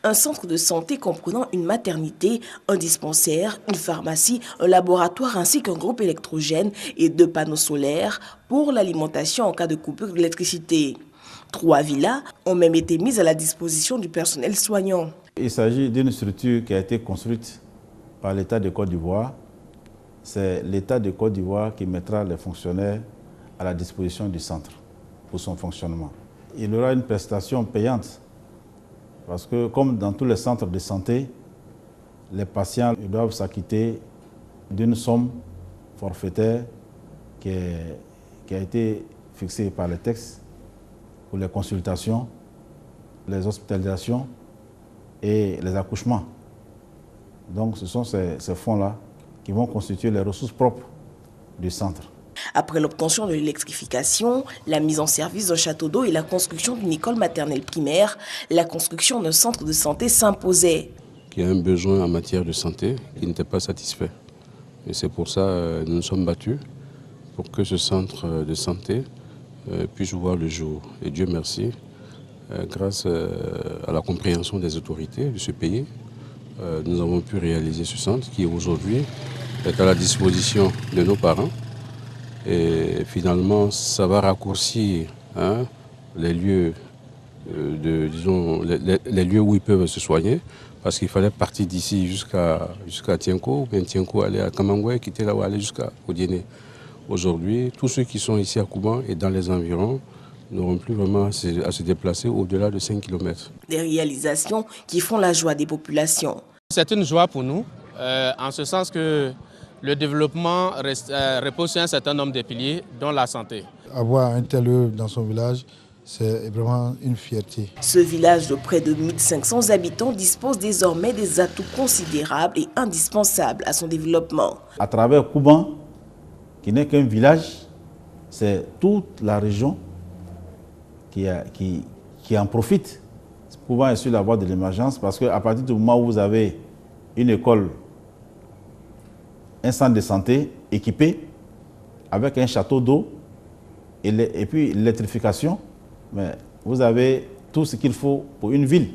un centre de santé comprenant une maternité, un dispensaire, une pharmacie, un laboratoire ainsi qu'un groupe électrogène et 2 panneaux solaires pour l'alimentation en cas de coupure d'électricité. 3 villas ont même été mises à la disposition du personnel soignant. Il s'agit d'une structure qui a été construite par l'État de Côte d'Ivoire. C'est l'État de Côte d'Ivoire qui mettra les fonctionnaires à la disposition du centre pour son fonctionnement. Il y aura une prestation payante parce que, comme dans tous les centres de santé, les patients doivent s'acquitter d'une somme forfaitaire qui a été fixée par les textes pour les consultations, les hospitalisations et les accouchements. Donc ce sont ces fonds-là qui vont constituer les ressources propres du centre. Après l'obtention de l'électrification, la mise en service d'un château d'eau et la construction d'une école maternelle primaire, la construction d'un centre de santé s'imposait. Il y a un besoin en matière de santé qui n'était pas satisfait. Et c'est pour ça que nous nous sommes battus pour que ce centre de santé puisse voir le jour. Et Dieu merci, grâce à la compréhension des autorités de ce pays, nous avons pu réaliser ce centre qui aujourd'hui est à la disposition de nos parents. Et finalement, ça va raccourcir les lieux, les lieux où ils peuvent se soigner, parce qu'il fallait partir d'ici jusqu'à Tienko, ou bien Tienko aller à Kamangoué, quitter là où aller jusqu'à Odiéné. Aujourd'hui, tous ceux qui sont ici à Kouban et dans les environs n'auront plus vraiment à se déplacer au-delà de 5 km. Des réalisations qui font la joie des populations. C'est une joie pour nous, en ce sens que le développement repose sur un certain nombre de piliers, dont la santé. Avoir un tel œuvre dans son village, c'est vraiment une fierté. Ce village de près de 1500 habitants dispose désormais des atouts considérables et indispensables à son développement. À travers Kouban, qui n'est qu'un village, c'est toute la région qui en profite. Kouban est sur la voie de l'émergence parce qu'à partir du moment où vous avez une école, un centre de santé équipé avec un château d'eau et puis l'électrification, mais vous avez tout ce qu'il faut pour une ville.